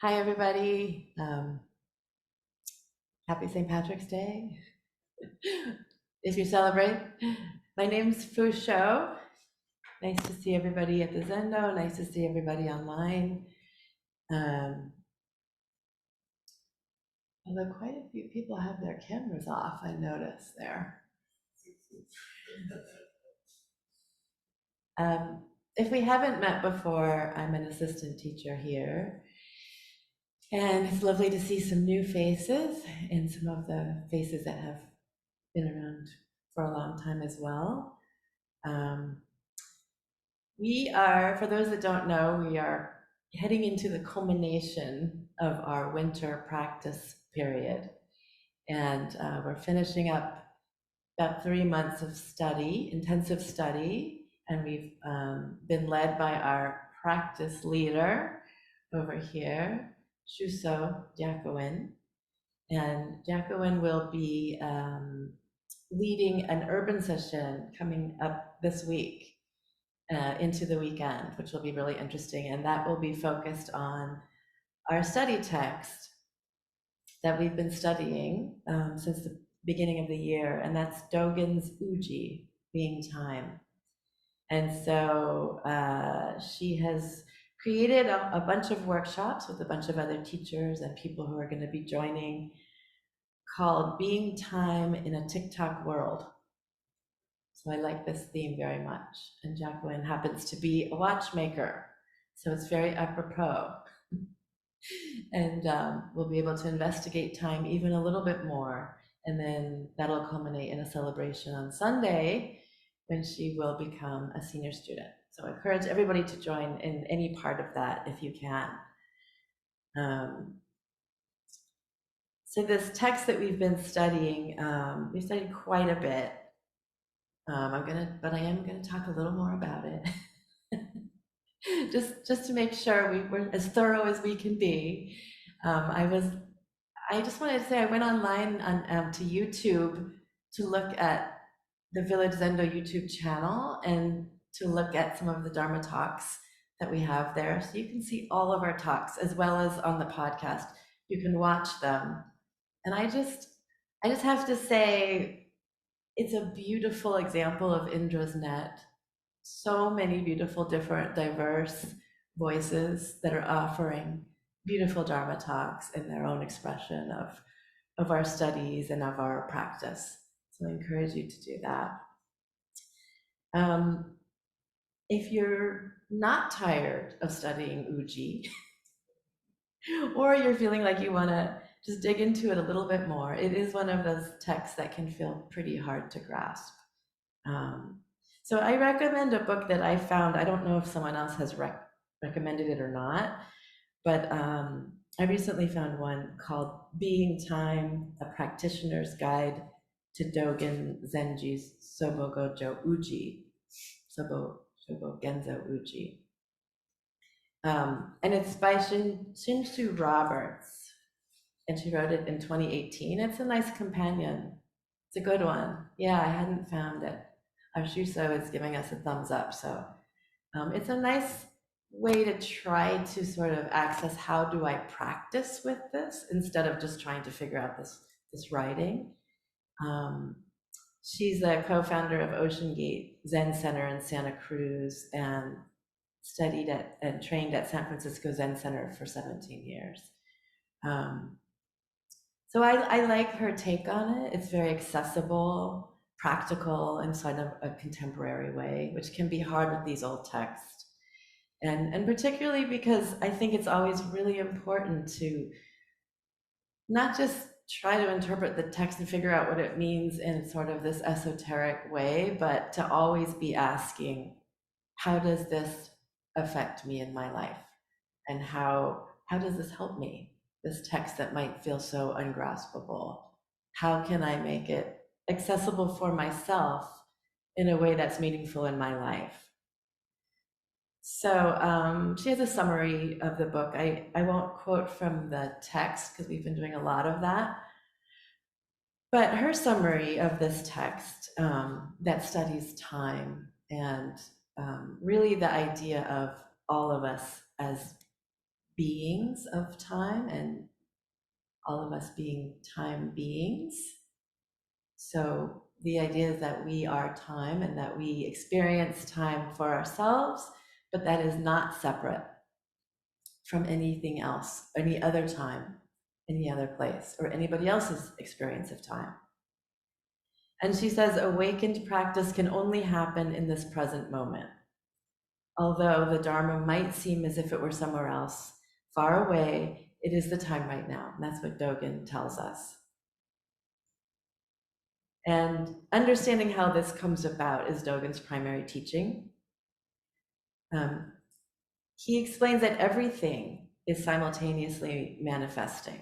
Hi, everybody. Happy St. Patrick's Day, if you celebrate. My name's Fusho. Nice to see everybody at the Zendo. Nice to see everybody online. Um, Although quite a few people have their cameras off, I noticed there. Um, if we haven't met before, I'm an assistant teacher here. And it's lovely to see some new faces and some of the faces that have been around for a long time as well. Um, We are, for those that don't know, we are heading into the culmination of our winter practice period. And we're finishing up about 3 months of study, intensive study. And we've been led by our practice leader over here, Shuso Jacqueline. And Jacqueline will be leading an urban session coming up this week into the weekend, which will be really interesting. And that will be focused on our study text that we've been studying since the beginning of the year, and that's Dogen's Uji, being time. And so she has created a bunch of workshops with a bunch of other teachers and people who are going to be joining called Being Time in a TikTok World. So I like this theme very much. And Jacqueline happens to be a watchmaker. So it's very apropos. And we'll be able to investigate time even a little bit more. And then that'll culminate in a celebration on Sunday when she will become a senior student. So I encourage everybody to join in any part of that if you can. Um, so this text that we've been studying, we studied quite a bit. But I am gonna talk a little more about it. Just to make sure we're as thorough as we can be. I was I just wanted to say I went online to YouTube to look at the Village Zendo YouTube channel and to look at some of the Dharma talks that we have there. So you can see all of our talks as well as on the podcast. You can watch them. And I just have to say it's a beautiful example of Indra's net. So many beautiful, different, diverse voices that are offering beautiful Dharma talks in their own expression of our studies and of our practice. So I encourage you to do that. Um, if you're not tired of studying Uji, or you're feeling like you want to just dig into it a little bit more, it is one of those texts that can feel pretty hard to grasp. Um, so I recommend a book that I found. I don't know if someone else has recommended it or not, but I recently found one called Being Time, A Practitioner's Guide to Dogen Zenji's Sobo Gojo Uji, Sobo Genzo Uji. And it's by Shinshu Roberts, and she wrote it in 2018. It's a nice companion. It's a good one. Yeah, I hadn't found it. Our Shuso is giving us a thumbs up, so it's a nice way to try to sort of access how do I practice with this instead of just trying to figure out this writing. Um, she's a co-founder of Ocean Gate Zen Center in Santa Cruz and studied at and trained at San Francisco Zen Center for 17 years. Um, so I like her take on it. It's very accessible, practical, inside of a contemporary way, which can be hard with these old texts. And particularly because I think it's always really important to not just try to interpret the text and figure out what it means in sort of this esoteric way, but to always be asking, how does this affect me in my life? And how does this help me? This text that might feel so ungraspable. How can I make it accessible for myself in a way that's meaningful in my life? So she has a summary of the book. I won't quote from the text because we've been doing a lot of that. But her summary of this text that studies time and really the idea of all of us as beings of time, and all of us being time beings. So the idea is that we are time and that we experience time for ourselves, but that is not separate from anything else, any other time, any other place, or anybody else's experience of time. And she says, awakened practice can only happen in this present moment. Although the Dharma might seem as if it were somewhere else, far away, it is the time right now. And that's what Dogen tells us. And understanding how this comes about is Dogen's primary teaching. He explains that everything is simultaneously manifesting,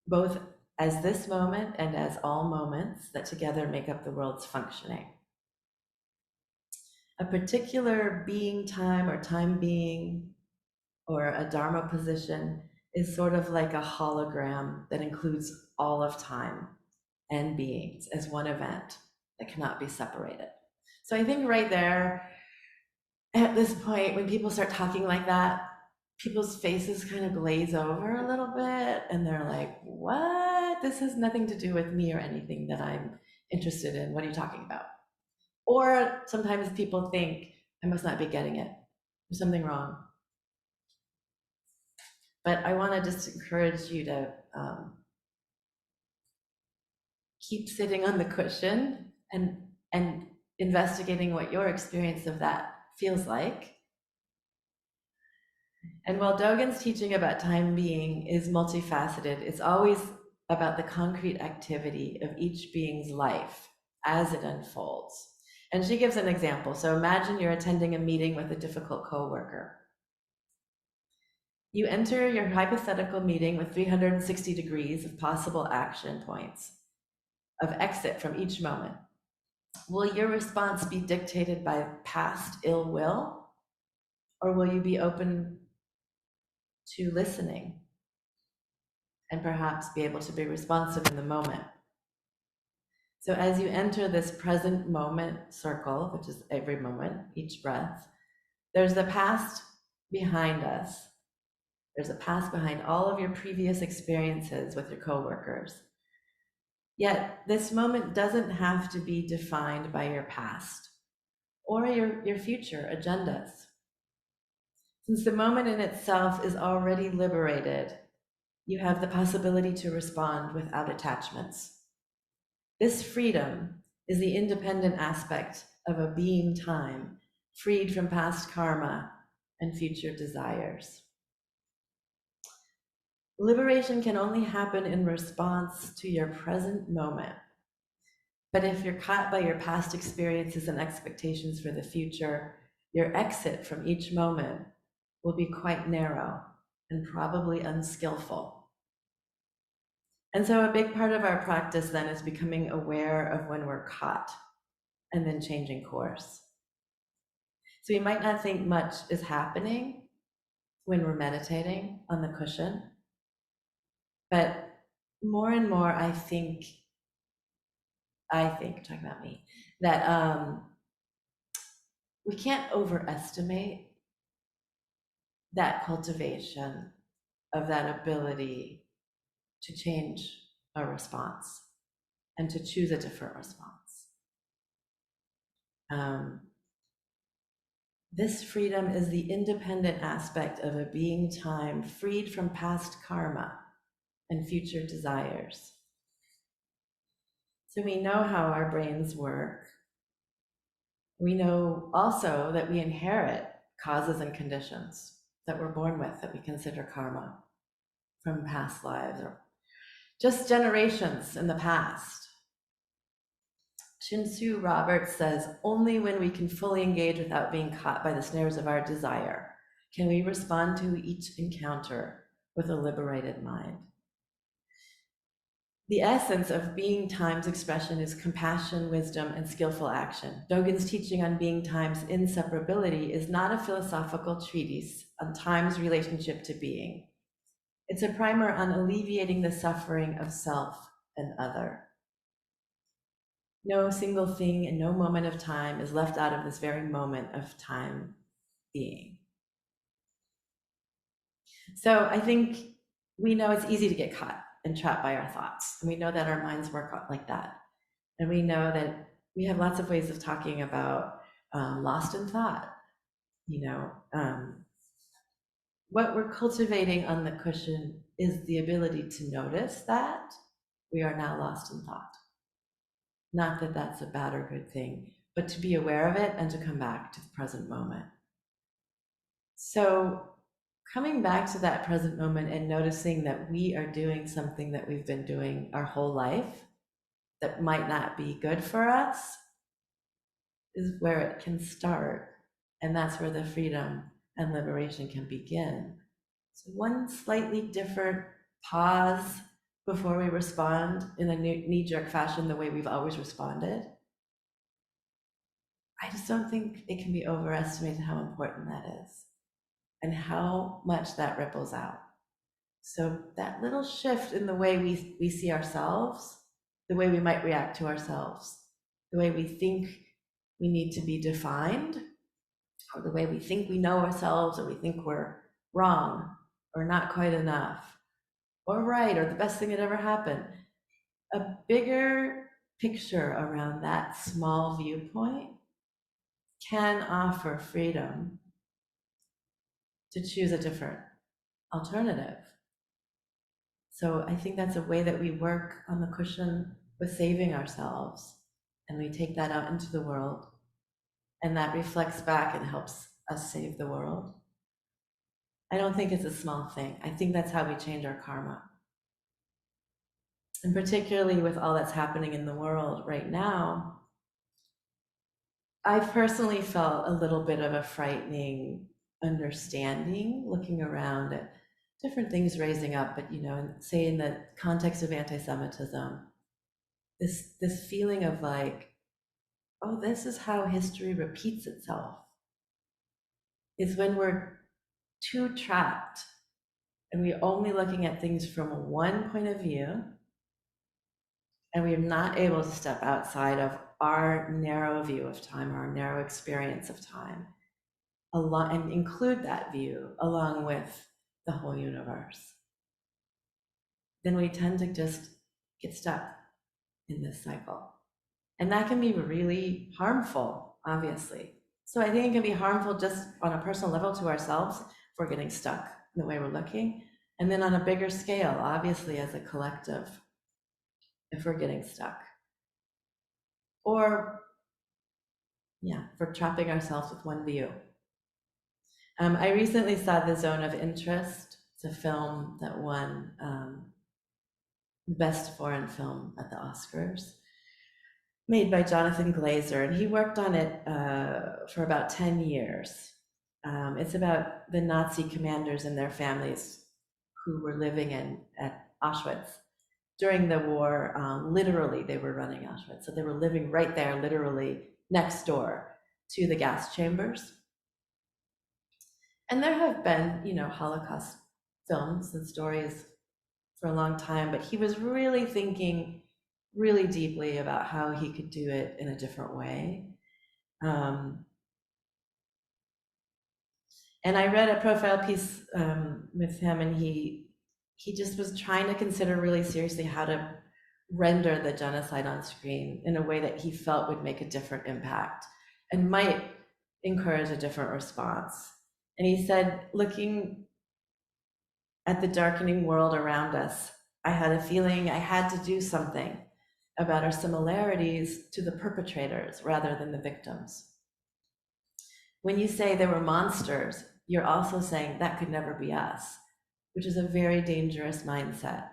both as this moment and as all moments that together make up the world's functioning. A particular being time or time being or a Dharma position is sort of like a hologram that includes all of time and beings as one event that cannot be separated. So I think right there, at this point, when people start talking like that, people's faces kind of glaze over a little bit and they're like, what? This has nothing to do with me or anything that I'm interested in. What are you talking about? Or sometimes people think, I must not be getting it. There's something wrong. But I want to just encourage you to keep sitting on the cushion and investigating what your experience of that feels like. And while Dogen's teaching about time being is multifaceted, it's always about the concrete activity of each being's life as it unfolds. And she gives an example. So imagine you're attending a meeting with a difficult coworker. You enter your hypothetical meeting with 360 degrees of possible action points of exit from each moment. Will your response be dictated by past ill will, or will you be open to listening and perhaps be able to be responsive in the moment? So as you enter this present moment circle, which is every moment, each breath, there's the past behind us. There's a past behind all of your previous experiences with your coworkers. Yet this moment doesn't have to be defined by your past or your future agendas. Since the moment in itself is already liberated, you have the possibility to respond without attachments. This freedom is the independent aspect of a being time, freed from past karma and future desires. Liberation can only happen in response to your present moment. But if you're caught by your past experiences and expectations for the future, your exit from each moment will be quite narrow and probably unskillful. And so a big part of our practice then is becoming aware of when we're caught and then changing course. So we might not think much is happening when we're meditating on the cushion, but more and more I think, talking about me, that we can't overestimate that cultivation of that ability to change a response and to choose a different response. This freedom is the independent aspect of a being time freed from past karma and future desires. So we know how our brains work. We know also that we inherit causes and conditions that we're born with that we consider karma from past lives or just generations in the past. Shinsu Roberts says, only when we can fully engage without being caught by the snares of our desire can we respond to each encounter with a liberated mind. The essence of being time's expression is compassion, wisdom, and skillful action. Dogen's teaching on being time's inseparability is not a philosophical treatise on time's relationship to being. It's a primer on alleviating the suffering of self and other. No single thing and no moment of time is left out of this very moment of time being. So I think we know it's easy to get caught and trapped by our thoughts. And we know that our minds work like that. And we know that we have lots of ways of talking about lost in thought. You know, what we're cultivating on the cushion is the ability to notice that we are now lost in thought. Not that that's a bad or good thing, but to be aware of it and to come back to the present moment. So, coming back to that present moment and noticing that we are doing something that we've been doing our whole life that might not be good for us is where it can start. And that's where the freedom and liberation can begin. So, one slightly different pause before we respond in a knee jerk fashion the way we've always responded. I just don't think it can be overestimated how important that is and how much that ripples out. So, that little shift in the way we see ourselves, the way we might react to ourselves, the way we think we need to be defined, or the way we think we know ourselves, or we think we're wrong, or not quite enough, or right, or the best thing that ever happened. A bigger picture around that small viewpoint can offer freedom to choose a different alternative. So I think that's a way that we work on the cushion with saving ourselves. And we take that out into the world. And that reflects back and helps us save the world. I don't think it's a small thing. I think that's how we change our karma. And particularly with all that's happening in the world right now, I personally felt a little bit of a frightening understanding looking around at different things raising up, but say in the context of anti-Semitism, this feeling of like, oh, this is how history repeats itself, is when we're too trapped and we're only looking at things from one point of view, and we're not able to step outside of our narrow view of time, our narrow experience of time, and include that view along with the whole universe. Then we tend to just get stuck in this cycle. And that can be really harmful, obviously. So I think it can be harmful just on a personal level to ourselves if we're getting stuck in the way we're looking. And then on a bigger scale, obviously, as a collective, if we're getting stuck. Or, yeah, if we're trapping ourselves with one view. I recently saw The Zone of Interest. It's a film that won Best Foreign Film at the Oscars, made by Jonathan Glazer, and he worked on it for about 10 years. It's about the Nazi commanders and their families who were living at Auschwitz during the war. Literally, they were running Auschwitz, so they were living right there, literally next door to the gas chambers. And there have been, Holocaust films and stories for a long time, but he was really thinking really deeply about how he could do it in a different way. And I read a profile piece with him, and he just was trying to consider really seriously how to render the genocide on screen in a way that he felt would make a different impact and might encourage a different response. And he said, looking at the darkening world around us, I had a feeling I had to do something about our similarities to the perpetrators rather than the victims. When you say there were monsters, you're also saying that could never be us, which is a very dangerous mindset.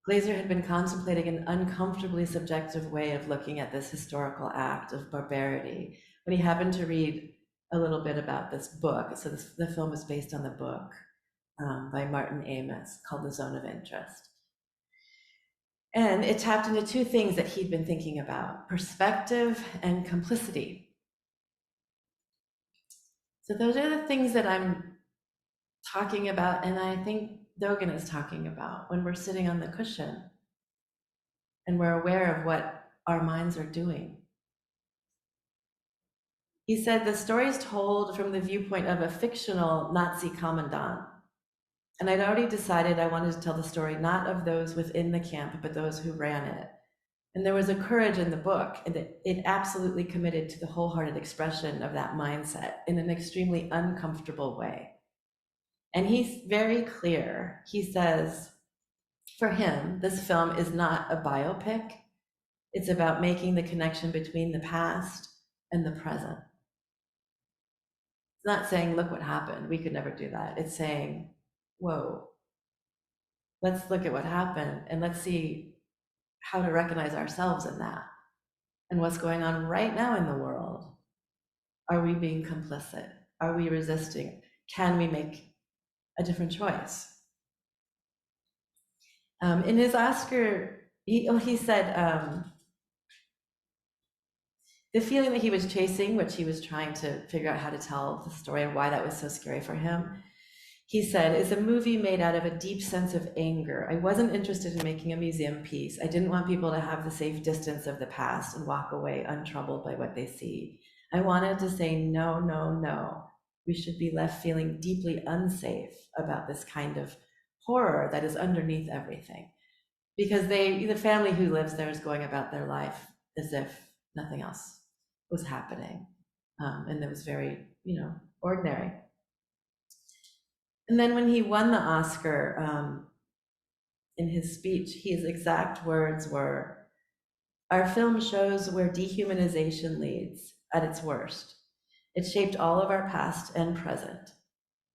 Glazer had been contemplating an uncomfortably subjective way of looking at this historical act of barbarity when he happened to read a little bit about this book. So the film is based on the book by Martin Amis called The Zone of Interest. And it tapped into two things that he'd been thinking about: perspective and complicity. So those are the things that I'm talking about, and I think Dogen is talking about when we're sitting on the cushion and we're aware of what our minds are doing. He said, the story is told from the viewpoint of a fictional Nazi commandant And I'd already decided I wanted to tell the story not of those within the camp, but those who ran it. And there was a courage in the book, and it absolutely committed to the wholehearted expression of that mindset in an extremely uncomfortable way. And he's very clear. He says, for him, this film is not a biopic. It's about making the connection between the past and the present. It's not saying, look what happened. We could never do that. It's saying, whoa, let's look at what happened and let's see how to recognize ourselves in that and what's going on right now in the world. Are we being complicit? Are we resisting? Can we make a different choice? In his Oscar, he said the feeling that he was chasing, which he was trying to figure out how to tell the story and why that was so scary for him, he said, is a movie made out of a deep sense of anger. I wasn't interested in making a museum piece. I didn't want people to have the safe distance of the past and walk away untroubled by what they see. I wanted to say, no, no, no. We should be left feeling deeply unsafe about this kind of horror that is underneath everything. Because the family who lives there is going about their life as if nothing else was happening. And it was very, ordinary. And then when he won the Oscar, in his speech, his exact words were, our film shows where dehumanization leads at its worst. It shaped all of our past and present.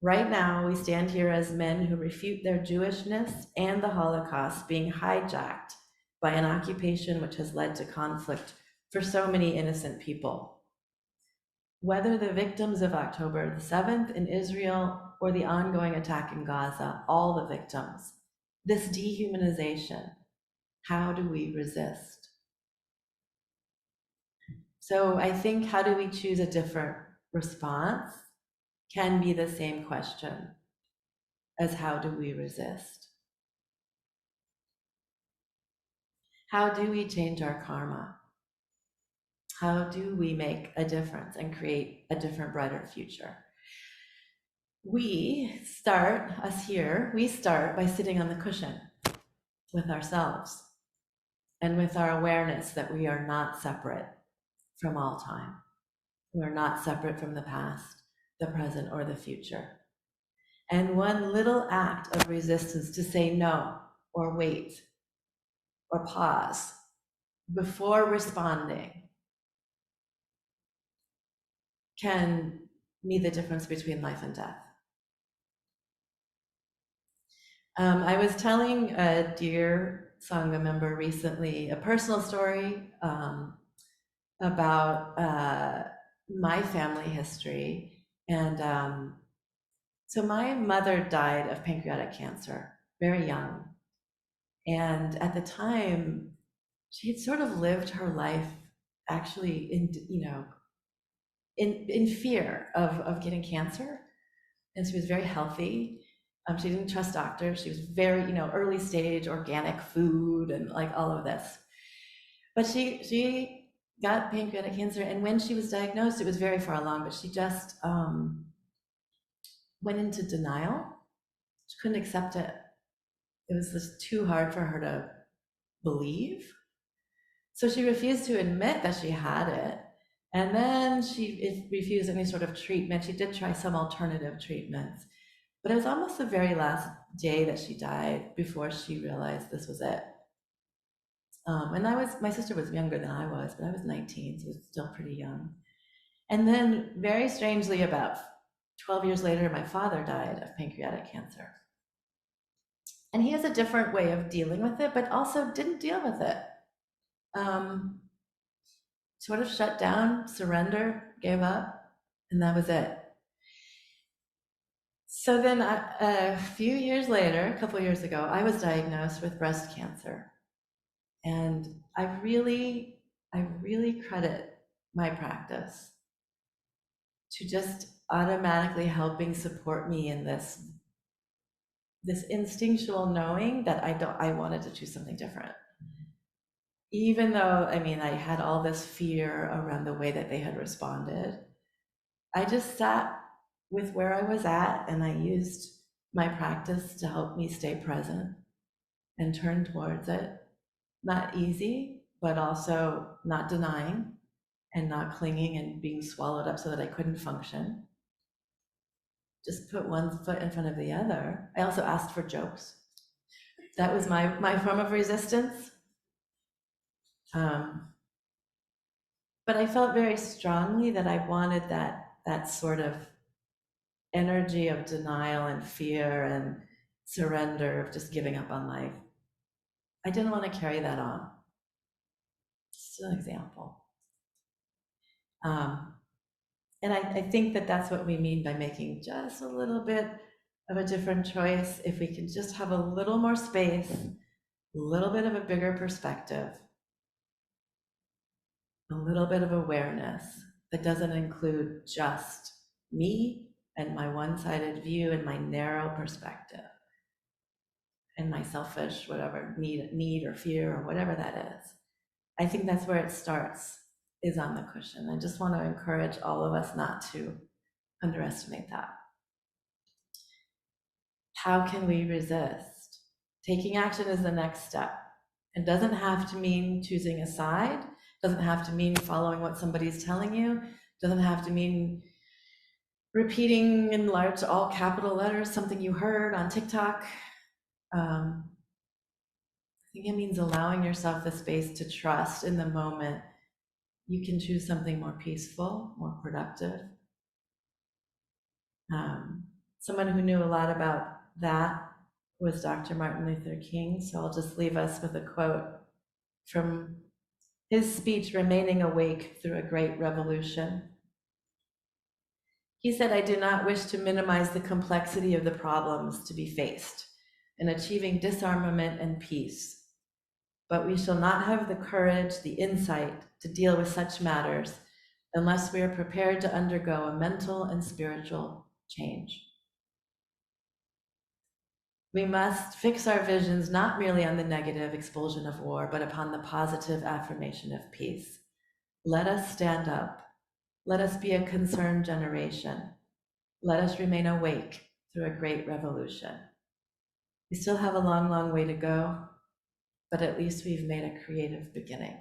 Right now, we stand here as men who refute their Jewishness and the Holocaust being hijacked by an occupation which has led to conflict for so many innocent people. Whether the victims of October the 7th in Israel or the ongoing attack in Gaza, all the victims, this dehumanization, how do we resist? So I think how do we choose a different response can be the same question as how do we resist? How do we change our karma? How do we make a difference and create a different, brighter future? We start by sitting on the cushion with ourselves and with our awareness that we are not separate from all time. We're not separate from the past, the present, or the future. And one little act of resistance to say no, or wait, or pause before responding can be the difference between life and death. I was telling a dear Sangha member recently a personal story about my family history. And so my mother died of pancreatic cancer very young. And at the time, she had sort of lived her life actually in fear of getting cancer. And she was very healthy. She didn't trust doctors. She was very, early stage organic food and like all of this. But she got pancreatic cancer, and when she was diagnosed, it was very far along. But she just went into denial. She couldn't accept it. It was just too hard for her to believe. So she refused to admit that she had it. And then she refused any sort of treatment. She did try some alternative treatments. But it was almost the very last day that she died before she realized this was it. And my sister was younger than I was, but I was 19, so I was still pretty young. And then very strangely, about 12 years later, my father died of pancreatic cancer. And he has a different way of dealing with it, but also didn't deal with it. Sort of shut down, surrendered, gave up, and that was it. So then a few years later, a couple years ago, I was diagnosed with breast cancer. And I really credit my practice to just automatically helping support me in this instinctual knowing that I wanted to choose something different. Even though, I had all this fear around the way that they had responded, I just sat with where I was at, and I used my practice to help me stay present and turn towards it. Not easy, but also not denying and not clinging and being swallowed up so that I couldn't function. Just put one foot in front of the other. I also asked for jokes. That was my form of resistance. Um, but I felt very strongly that I wanted that sort of energy of denial and fear and surrender of just giving up on life. I didn't want to carry that on. Just an example. Um, and I think that that's what we mean by making just a little bit of a different choice. If we can just have a little more space, a little bit of a bigger perspective, a little bit of awareness that doesn't include just me and my one-sided view and my narrow perspective and my selfish, whatever, need or fear or whatever that is. I think that's where it starts, is on the cushion. I just want to encourage all of us not to underestimate that. How can we resist? Taking action is the next step. It doesn't have to mean choosing a side, doesn't have to mean following what somebody's telling you, doesn't have to mean repeating in large, all capital letters, something you heard on TikTok. I think it means allowing yourself the space to trust in the moment. You can choose something more peaceful, more productive. Someone who knew a lot about that was Dr. Martin Luther King. So I'll just leave us with a quote from his speech, Remaining Awake Through a Great Revolution. He said, "I do not wish to minimize the complexity of the problems to be faced in achieving disarmament and peace, but we shall not have the courage, the insight to deal with such matters unless we are prepared to undergo a mental and spiritual change. We must fix our visions not merely on the negative expulsion of war, but upon the positive affirmation of peace. Let us stand up. Let us be a concerned generation. Let us remain awake through a great revolution." We still have a long, long way to go, but at least we've made a creative beginning.